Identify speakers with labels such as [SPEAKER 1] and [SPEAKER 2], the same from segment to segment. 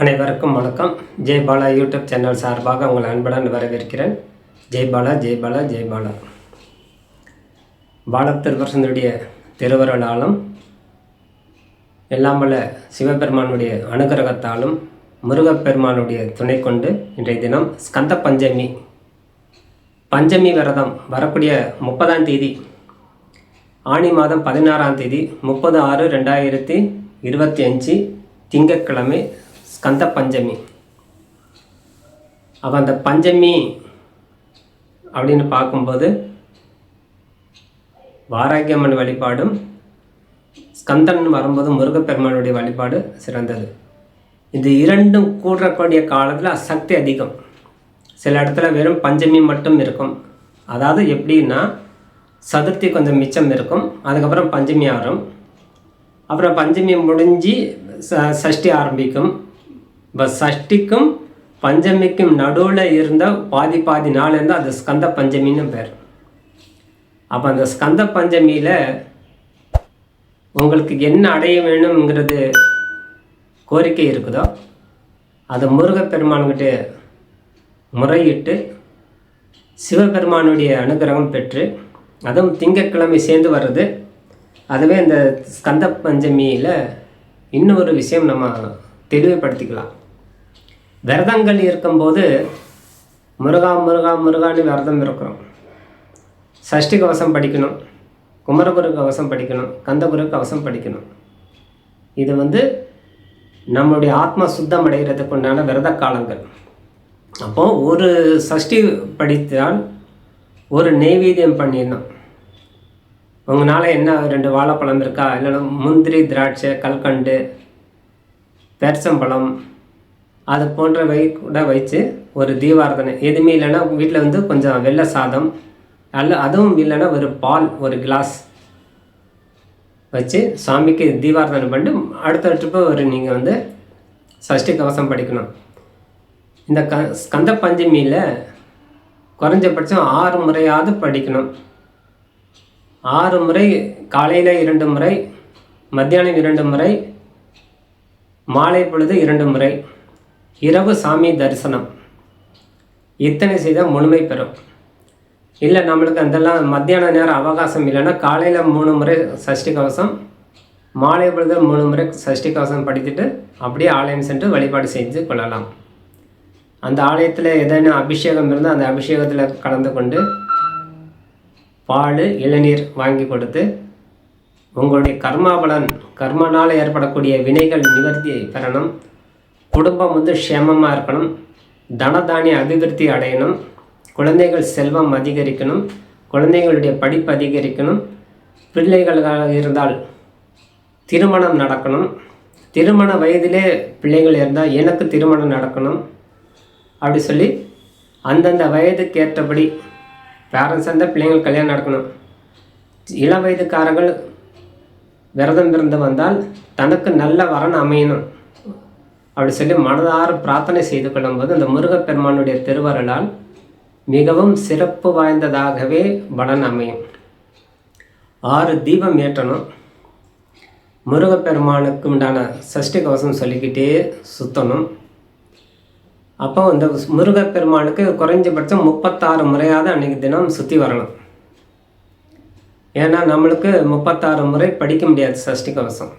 [SPEAKER 1] அனைவருக்கும் வணக்கம். Jai Bala YouTube channel சார்பாக உங்கள் அன்புடன் வரவேற்கிறேன். ஜெய் பாலா, ஜெய் பாலா, ஜெய் பாலா. பாலத்திருவரசனுடைய திருவருளாலும் எல்லாம் வல்ல சிவபெருமானுடைய அனுகிரகத்தாலும் முருகப்பெருமானுடைய துணை கொண்டு இன்றைய தினம் ஸ்கந்த பஞ்சமி விரதம் வரக்கூடிய 30ஆம் தேதி ஆனி மாதம் 16ஆம் தேதி 30/6/2025 திங்கட்கிழமை ஸ்கந்த பஞ்சமி. அப்போ அந்த பஞ்சமி அப்படின்னு பார்க்கும்போது வாராகியம்மன் வழிபாடும் ஸ்கந்தன் வரும்போது முருகப்பெருமானுடைய வழிபாடு சிறந்தது. இது இரண்டும் கூடக்கூடிய காலத்தில் சக்தி அதிகம். சில இடத்துல வெறும் பஞ்சமி மட்டும் இருக்கும். அதாவது எப்படின்னா சதுர்த்தி கொஞ்சம் மிச்சம் இருக்கும், அதுக்கப்புறம் பஞ்சமி ஆறும், அப்புறம் பஞ்சமி முடிஞ்சு சஷ்டி ஆரம்பிக்கும். இப்போ சஷ்டிக்கும் பஞ்சமிக்கும் நடுவில் இருந்த பாதி நாள் இருந்தால் அது ஸ்கந்த பஞ்சமின்னு பேர். அப்போ அந்த ஸ்கந்த பஞ்சமியில் உங்களுக்கு என்ன அடைய வேணுங்கிறது கோரிக்கை இருக்குதோ அதை முருகப்பெருமான்கிட்ட முறையிட்டு சிவபெருமானுடைய அனுகிரகம் பெற்று, அதுவும் திங்கட்கிழமை சேர்ந்து வர்றது. அதுவே இந்த ஸ்கந்த பஞ்சமியில் இன்னொரு விஷயம் நம்ம தெளிவுபடுத்திக்கலாம். விரதங்கள் இருக்கும்போது முருகா முருகா முருகான்னு விரதம் இருக்கிறோம். சஷ்டி கவசம் படிக்கணும், குமரகுரு கவசம் படிக்கணும், கந்தகுரு கவசம் படிக்கணும். இது நம்மளுடைய ஆத்மா சுத்தம் அடைகிறதுக்கு உண்டான விரத காலங்கள். அப்போது ஒரு சஷ்டி படித்தால் ஒரு நெய்வேத்தியம் பண்ணிடணும். உங்களால் என்ன 2 வாழைப்பழம் இருக்கா, இல்லைன்னா முந்திரி, திராட்சை, கல்கண்டு, பேரிச்சம்பழம் அது போன்றவை கூட வச்சு ஒரு தீபாரதனை. எதுவுமே இல்லைன்னா வீட்டில் கொஞ்சம் வெள்ளை சாதம் அதுவும் இல்லைன்னா ஒரு பால் ஒரு கிளாஸ் வச்சு சாமிக்கு தீபாரதனை பண்ணிட்டு அடுத்த ட்ரிப்பு நீங்கள் சஷ்டி கவசம் படிக்கணும். இந்த ஸ்கந்த பஞ்சமியில் குறைஞ்சபட்சம் 6 முறையாவது படிக்கணும். 6 முறை, காலையில் 2 முறை, மத்தியானம் 2 முறை, மாலை பொழுது 2 முறை, இரவு சாமி தரிசனம். இத்தனை செய்தால் முழுமை பெறும். இல்லை நம்மளுக்கு அதெல்லாம் மத்தியான நேரம் அவகாசம் இல்லைன்னா காலையில் 3 முறை சஷ்டி கவசம், மாலை பொழுது 3 முறை சஷ்டி கவசம் படித்துட்டு அப்படியே ஆலயம் சென்று வழிபாடு செஞ்சு கொள்ளலாம். அந்த ஆலயத்தில் ஏதேனும் அபிஷேகம் இருந்தால் அந்த அபிஷேகத்தில் கலந்து கொண்டு பால், இளநீர் வாங்கி கொடுத்து உங்களுடைய கர்மாபலன், கர்மனால் ஏற்படக்கூடிய வினைகள் நிவர்த்தி பெறணும். குடும்பம் க்ஷேமமாக இருக்கணும், தனதானிய அபிவிருத்தி அடையணும், குழந்தைகள் செல்வம் அதிகரிக்கணும், குழந்தைகளுடைய படிப்பு அதிகரிக்கணும், பிள்ளைகளாக இருந்தால் திருமணம் நடக்கணும், திருமண வயதிலே பிள்ளைகள் இருந்தால் எனக்கு திருமணம் நடக்கணும் அப்படி சொல்லி அந்தந்த வயதுக்கு ஏற்றபடி பேரண்ட்ஸ் இருந்தால் பிள்ளைங்கள் கல்யாணம் நடக்கணும். இளம் வயதுக்காரர்கள் விரதம் இருந்து வந்தால் தனக்கு நல்ல வரன் அமையணும் அப்படி சொல்லி மனதார பிரார்த்தனை செய்து கொள்ளும்போது அந்த முருகப்பெருமானுடைய திருவருளால் மிகவும் சிறப்பு வாய்ந்ததாகவே பலன் அமையும். 6 தீபம் ஏற்றணும். முருகப்பெருமானுக்கு உண்டான சஷ்டி கவசம் சொல்லிக்கிட்டே சுற்றணும். அப்போ இந்த முருகப்பெருமானுக்கு குறைஞ்சபட்சம் 36 முறையாவது அன்றைக்கி தினம் சுற்றி வரணும். ஏன்னா நம்மளுக்கு 36 முறை படிக்க முடியாது சஷ்டி கவசம்.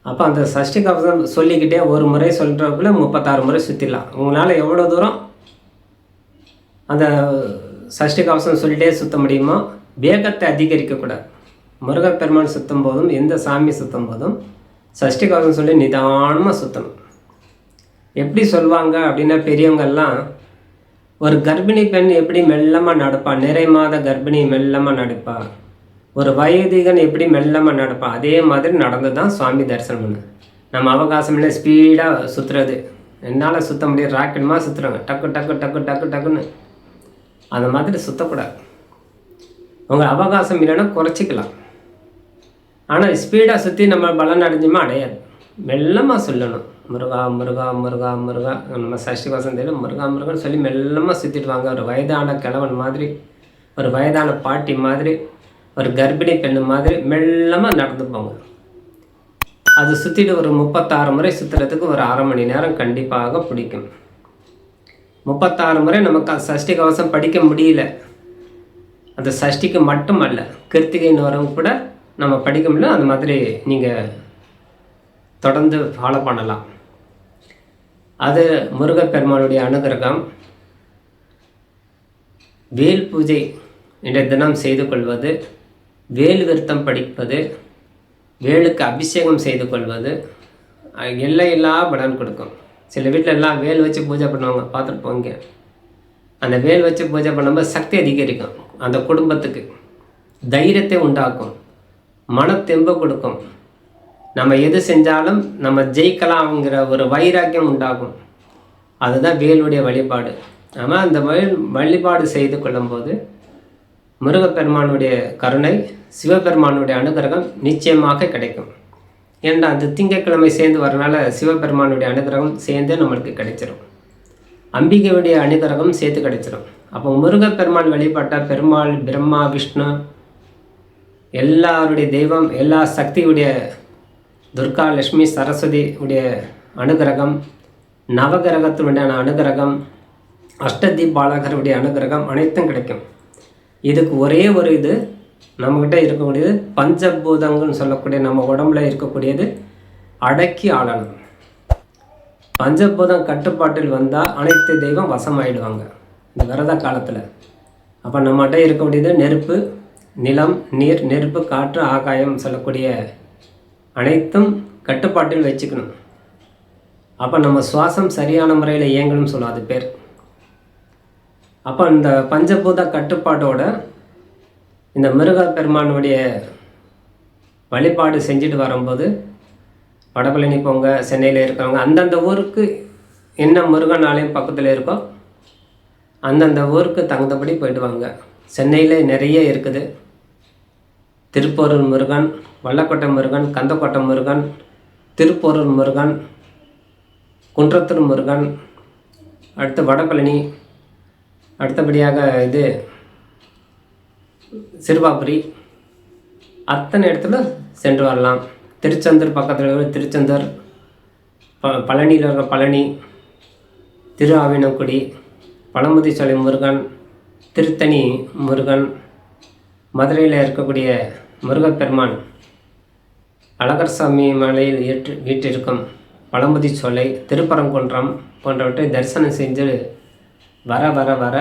[SPEAKER 1] அப்போ அந்த சஷ்டி கவசம் சொல்லிக்கிட்டே ஒரு முறை சொல்கிறதுக்குள்ள 36 முறை சுற்றிடலாம். உங்களால் எவ்வளோ தூரம் அந்த சஷ்டி கவசம் சொல்லிகிட்டே சுற்ற முடியுமோ வேகத்தை அதிகரிக்கக்கூடாது. முருகப்பெருமான் சுற்றும் போதும் எந்த சாமி சுற்றும் போதும் சஷ்டி கவசம் சொல்லி நிதானமாக சுற்றணும். எப்படி சொல்லுவாங்க அப்படின்னா பெரியவங்கெல்லாம் ஒரு கர்ப்பிணி பெண் எப்படி மெல்லமாக நடப்பா, நிறை மாத கர்ப்பிணி மெல்லமாக நடப்பா, ஒரு வயதிகன் எப்படி மெல்லமாக நடப்பா, அதே மாதிரி நடந்து தான் சுவாமி தரிசனம் பண்ணு. நம்ம அவகாசம் இல்லை ஸ்பீடாக சுற்றுறது, என்னால் சுற்ற முடியாது, ராக்கெட்மாக சுற்றுறாங்க, டக்கு டக்கு டக்கு டக்கு டக்குன்னு. அந்த மாதிரி சுற்றக்கூடாது. உங்கள் அவகாசம் இல்லைன்னா குறைச்சிக்கலாம். ஆனால் ஸ்பீடாக சுற்றி நம்ம பலன் அடைஞ்சுமா அடையாது. மெல்லமாக சொல்லணும், முருகா முருகா முருகா முருகா. நம்ம சஷ்டி வசந்தையில் முருகா முருகன்னு சொல்லி மெல்லமாக சுற்றிட்டு வாங்க. ஒரு வயதான கிழவன் மாதிரி, ஒரு வயதான பாட்டி மாதிரி, ஒரு கர்ப்பிணி பெண்ணு மாதிரி மெல்லமாக நடந்து போங்க. அது சுற்றிட்டு ஒரு 36 முறை சுற்றுறதுக்கு ஒரு அரை மணி நேரம் கண்டிப்பாக பிடிக்கும். 36 முறை நமக்கு சஷ்டி கவசம் படிக்க முடியல, அந்த சஷ்டிக்கு மட்டும் அல்ல, கிருத்திகைன்னு வரவங்க கூட நம்ம படிக்க முடியல. அந்த மாதிரி நீங்கள் தொடர்ந்து ஃபாலோ பண்ணலாம். அது முருகப்பெருமானுடைய அனுகிரகம். வேல் பூஜை இன்றைய தினம் செய்து கொள்வது, வேல் விருத்தம் படிப்பது, வேலுக்கு அபிஷேகம் செய்து கொள்வது எல்லையில்லா பலன் கொடுக்கும். சில வீட்டில் எல்லாம் வேல் வச்சு பூஜை பண்ணுவாங்க, பார்த்துட்டு போங்க. அந்த வேல் வச்சு பூஜை பண்ணும்போது சக்தி அதிகரிக்கும், அந்த குடும்பத்துக்கு தைரியத்தை உண்டாக்கும், மனத்தெம்பு கொடுக்கும். நம்ம எது செஞ்சாலும் நம்ம ஜெயிக்கலாம்ங்கிற ஒரு வைராக்கியம் உண்டாகும். அதுதான் வேலுடைய வழிபாடு. ஆனால் அந்த வழிபாடு செய்து கொள்ளும்போது முருகப்பெருமானுடைய கருணை, சிவபெருமானுடைய அனுகிரகம் நிச்சயமாக கிடைக்கும். ஏன்னா அந்த திங்கட்கிழமை சேர்ந்து வரனால சிவபெருமானுடைய அனுகிரகம் சேர்ந்து நம்மளுக்கு கிடைச்சிடும். அம்பிகையுடைய அனுகிரகம் சேர்த்து கிடைச்சிடும். அப்போ முருகப்பெருமான் வழிபட்ட பெருமாள், பிரம்மா, விஷ்ணு, எல்லாருடைய தெய்வம், எல்லா சக்தியுடைய, துர்கா, லட்சுமி, சரஸ்வதி உடைய அனுகிரகம், நவகிரகத்தினுடைய அனுகிரகம், அஷ்டதீபாலகருடைய அனுகிரகம் அனைத்தும் கிடைக்கும். இதுக்கு ஒரே ஒரு இது நம்மக்கிட்ட இருக்கக்கூடியது பஞ்சபூதங்கள்னு சொல்லக்கூடிய நம்ம உடம்புல இருக்கக்கூடியது அடக்கி ஆளணும். பஞ்சபூதம் கட்டுப்பாட்டில் வந்தால் அனைத்து தெய்வம் வசமாயிடுவாங்க இந்த விரத காலத்தில். அப்போ நம்மகிட்ட இருக்கக்கூடியது நெருப்பு, நிலம், நீர், நெருப்பு, காற்று, ஆகாயம் சொல்லக்கூடிய அனைத்தும் கட்டுப்பாட்டில் வச்சுக்கணும். அப்போ நம்ம சுவாசம் சரியான முறையில் இயங்கணும்னு சொல்லுவோம், அது பேர். அப்போ இந்த பஞ்சபூத கட்டுப்பாட்டோட இந்த முருகப்பெருமானுடைய வழிபாடு செஞ்சுட்டு வரும்போது வடபழனி போங்க, சென்னையில் இருக்கிறவங்க அந்தந்த ஊருக்கு என்ன முருகன் ஆலயம் பக்கத்தில் இருக்கோ அந்தந்த ஊருக்கு தகுந்தபடி போய்ட்டு வாங்க. சென்னையில் நிறைய இருக்குது. திருப்போரூர் முருகன், வல்லக்கோட்டை முருகன், கந்தக்கோட்டை முருகன், திருப்போரூர் முருகன், குன்றத்தூர் முருகன், அடுத்து வடபழனி, அடுத்தபடியாக இது சிறுவாபுரி, அத்தனை இடத்துல சென்று வரலாம். திருச்செந்தூர் பக்கத்தில் இருக்கிற திருச்செந்தூர், பழனியில் இருக்கிற பழனி, திரு ஆவினங்குடி, பழமுதிர்சோலை முருகன், திருத்தணி முருகன், மதுரையில் இருக்கக்கூடிய முருகப்பெருமான், அழகர்சாமி மலையில் வீற்றிருக்கும் பழமுதிர்சோலை, திருப்பரங்குன்றம் போன்றவற்றை தரிசனம் செஞ்சு வர வர வர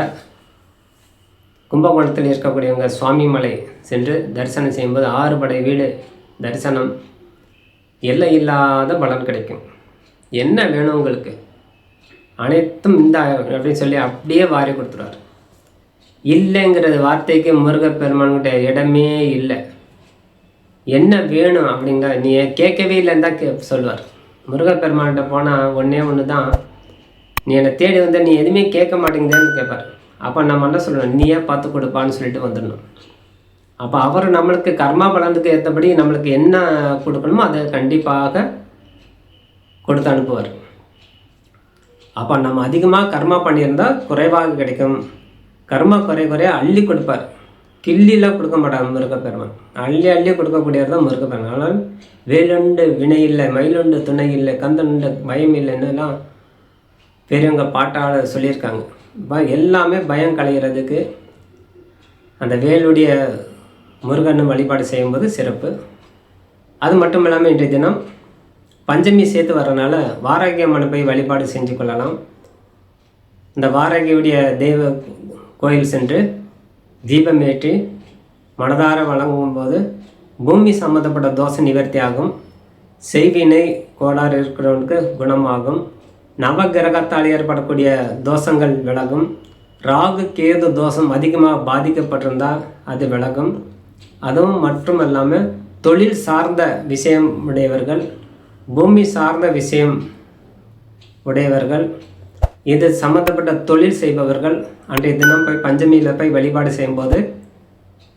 [SPEAKER 1] கும்பகோணத்தில் இருக்கக்கூடியவங்க சுவாமிமலை சென்று தரிசனம் செய்யும்போது 6 படை வீடு தரிசனம், எல்லை இல்லாத பலன் கிடைக்கும். என்ன வேணும் உங்களுக்கு அனைத்தும் இந்த அப்படின்னு சொல்லி அப்படியே வாரி கொடுத்துருவார். இல்லைங்கிறது வார்த்தைக்கு முருகப்பெருமான்கிட்ட இடமே இல்லை. என்ன வேணும் அப்படிங்கிற நீ கேட்கவே இல்லைன்னு தான் சொல்லுவார். முருகப்பெருமான்கிட்ட போனால் ஒன்று தான், நீ என்னை தேடி வந்து நீ எதுவுமே கேட்க மாட்டேங்குதுன்னு கேட்பார். அப்போ நம்ம என்ன சொல்லணும், நீயே பார்த்து கொடுப்பான்னு சொல்லிட்டு வந்துடணும். அப்போ அவர் நம்மளுக்கு கர்மா பலனுக்கு ஏற்றபடி நம்மளுக்கு என்ன கொடுக்கணுமோ அதை கண்டிப்பாக கொடுத்து அனுப்புவார். அப்போ நம்ம அதிகமாக கர்மா பண்ணியிருந்தால் குறைவாக கிடைக்கும். கர்மா குறைய அள்ளி கொடுப்பார், கிள்ளிலாம் கொடுக்க மாட்டாங்க முருகப்பெருமான். அள்ளி அள்ளி கொடுக்கக்கூடியது தான் முருகப்பெருமான். ஆனால் வேலுண்டு வினை இல்லை, மயிலுண்டு துணை இல்லை, கந்தனுண்டு பயம் இல்லைன்னுலாம் பெரியவங்க பாட்டால் சொல்லியிருக்காங்க. எல்லாமே பயம் களைகிறதுக்கு அந்த வேலுடைய முருகன் வழிபாடு செய்யும்போது சிறப்பு. அது மட்டும் இல்லாமல் இன்றைய தினம் பஞ்சமி சேர்த்து வரனால வாராகி அம்மனை போய் வழிபாடு செஞ்சு கொள்ளலாம். இந்த வாராகியுடைய தெய்வ கோயில் சென்று தீபம் ஏற்றி மனதார வழங்கும்போது பூமி சம்மந்தப்பட்ட தோஷ நிவர்த்தி ஆகும். செய்வினை கோளாறு இருக்கிறவனுக்கு குணமாகும். நவகிரகத்தால் ஏற்படக்கூடிய தோஷங்கள் விலகும். ராகு கேது தோஷம் அதிகமாக பாதிக்கப்பட்டிருந்தால் அது விலகும். அதுவும் மட்டும் இல்லாமல் தொழில் சார்ந்த விஷயம் உடையவர்கள், பூமி சார்ந்த விஷயம் உடையவர்கள், இது சம்மந்தப்பட்ட தொழில் செய்பவர்கள் அன்றைய தினம் போய் பஞ்சமியில் போய் வழிபாடு செய்யும்போது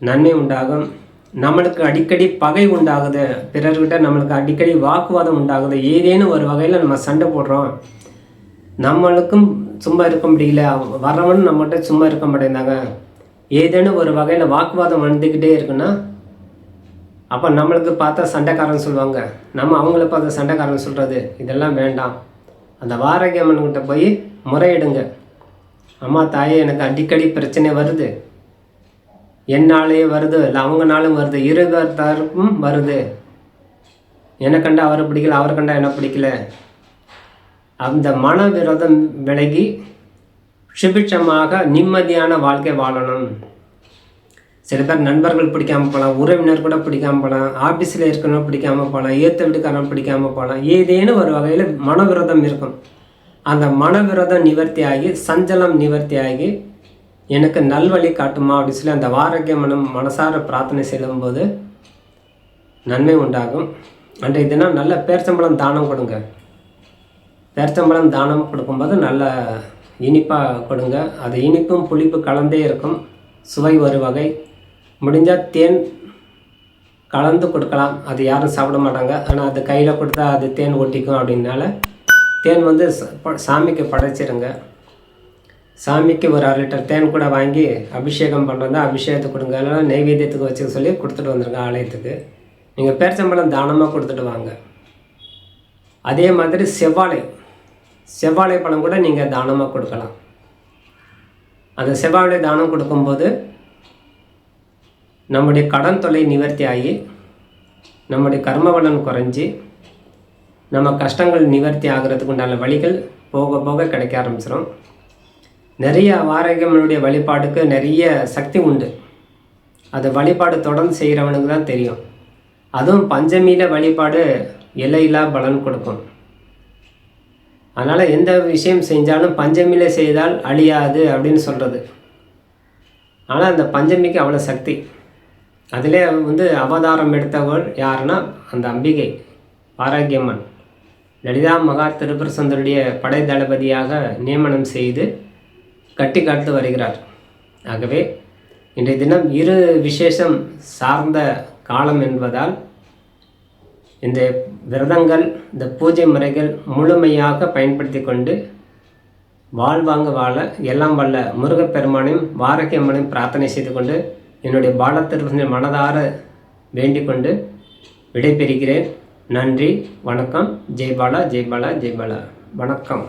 [SPEAKER 1] நன்மை உண்டாகும். நம்மளுக்கு அடிக்கடி பகை உண்டாகுது, பிறர்கிட்ட நம்மளுக்கு அடிக்கடி வாக்குவாதம் உண்டாகுது, ஏதேனும் ஒரு வகையில் நம்ம சண்டை போடுறோம், நம்மளுக்கும் சும்மா இருக்க முடியல, வரவனும் நம்மகிட்ட சும்மா இருக்க மாட்டேங்கிறாங்க, ஏதேனும் ஒரு வகையில் வாக்குவாதம் வந்துக்கிட்டே இருக்குன்னா அப்போ நம்மளுக்கு பார்த்தா சண்டைக்காரன் சொல்லுவாங்க, நம்ம அவங்கள பார்த்து சண்டைக்காரன் சொல்கிறது இதெல்லாம் வேண்டாம். அந்த வாராகி அம்மன்கிட்ட போய் முறையிடுங்க. அம்மா தாயே, எனக்கு அடிக்கடி பிரச்சனை வருது, என்னாலேயே வருது, இல்லை அவங்கனாலும் வருது, இருவருக்கும் வருது. என்னை கண்டா அவரை பிடிக்கல, அவரை கண்டா என்ன பிடிக்கல. அந்த மன விரோதம் விலகி சுபிட்சமாக நிம்மதியான வாழ்க்கை வாழணும். சில பேர் நண்பர்கள் பிடிக்காமல் போகலாம், உறவினர் கூட பிடிக்காமல் போகலாம், ஆஃபீஸில் இருக்கணும் பிடிக்காமல் போகலாம், ஏற்ற வீட்டுக்காரன் பிடிக்காமல் போகலாம். ஏதேனும் ஒரு வகையில் மனவிரோதம் இருக்கும். அந்த மனவிரோதம் நிவர்த்தி ஆகி, சஞ்சலம் நிவர்த்தி ஆகி, எனக்கு நல்வழி காட்டுமா அப்படின்னு சொல்லி அந்த வாராகி அம்மன் மனசார பிரார்த்தனை செய்யும்போது நன்மை உண்டாகும். அன்றைய தினம் நல்ல பேர்ச்சம்பழம் தானம் கொடுங்க. பேர்ச்சம்பழம் தானம் கொடுக்கும்போது நல்ல இனிப்பாக கொடுங்க. அது இனிப்பும் புளிப்பு கலந்தே இருக்கும். சுவை ஒரு வகை. முடிஞ்சால் தேன் கலந்து கொடுக்கலாம். அது யாரும் சாப்பிட மாட்டாங்க. ஆனால் அது கையில் கொடுத்தா அது தேன் ஒட்டிக்கும். அப்படின்னால தேன் வந்து சாமிக்கு படைச்சிருங்க. சாமிக்கு ஒரு 1/2 லிட்டர் தேன் கூட வாங்கி அபிஷேகம் பண்ணுறதா அபிஷேகத்துக்கு கொடுங்க. இல்லைனா நெய்வேத்தியத்துக்கு வச்சுக்க சொல்லி கொடுத்துட்டு வந்துடுங்க ஆலயத்துக்கு. நீங்கள் பேர்ச்சம்பழம் தானமாக கொடுத்துட்டு வாங்க. அதே மாதிரி செவ்வாழை பழம் கூட நீங்கள் தானமாக கொடுக்கலாம். அந்த செவ்வாழை தானம் கொடுக்கும்போது நம்முடைய கடன் தொல்லை நிவர்த்தி ஆகி, நம்முடைய கர்மபலன் குறைஞ்சி, நம்ம கஷ்டங்கள் நிவர்த்தி ஆகிறதுக்கு உண்டான வழிகள் போக போக கிடைக்க ஆரம்பிச்சிடும். நிறைய வாராகி அம்மனுடைய வழிபாடுக்கு நிறைய சக்தி உண்டு. அது வழிபாடு தொடர்ந்து செய்கிறவனுக்கு தான் தெரியும். அதுவும் பஞ்சமியில் வழிபாடு எல்லையில்லா பலன் கொடுக்கும். அதனால் எந்த விஷயம் செஞ்சாலும் பஞ்சமியில் செய்தால் அழியாது அப்படின்னு சொல்கிறது. ஆனால் அந்த பஞ்சமிக்கு அவ்வளோ சக்தி. அதிலே வந்து அவதாரம் எடுத்தவள் யாருன்னா அந்த அம்பிகை வாராகி அம்மன். லலிதா மகா திருப்புர சுந்தருடைய படை தளபதியாக நியமனம் செய்து கட்டி காத்து வருகிறார். ஆகவே இன்றைய தினம் இரு விசேஷம் சார்ந்த காலம் என்பதால் இந்த விரதங்கள், இந்த பூஜை முறைகள் முழுமையாக பயன்படுத்தி கொண்டு வாழ்வாங்க வாழ எல்லாம் வல்ல முருகப்பெருமானையும் வாராகி அம்மனையும் பிரார்த்தனை செய்து கொண்டு என்னுடைய பாலத்திற்கு மனதார வேண்டிக் கொண்டு விடைபெறுகிறேன். நன்றி, வணக்கம். ஜெய் பாலா, ஜெய் பாலா, ஜெய் பாலா. வணக்கம்.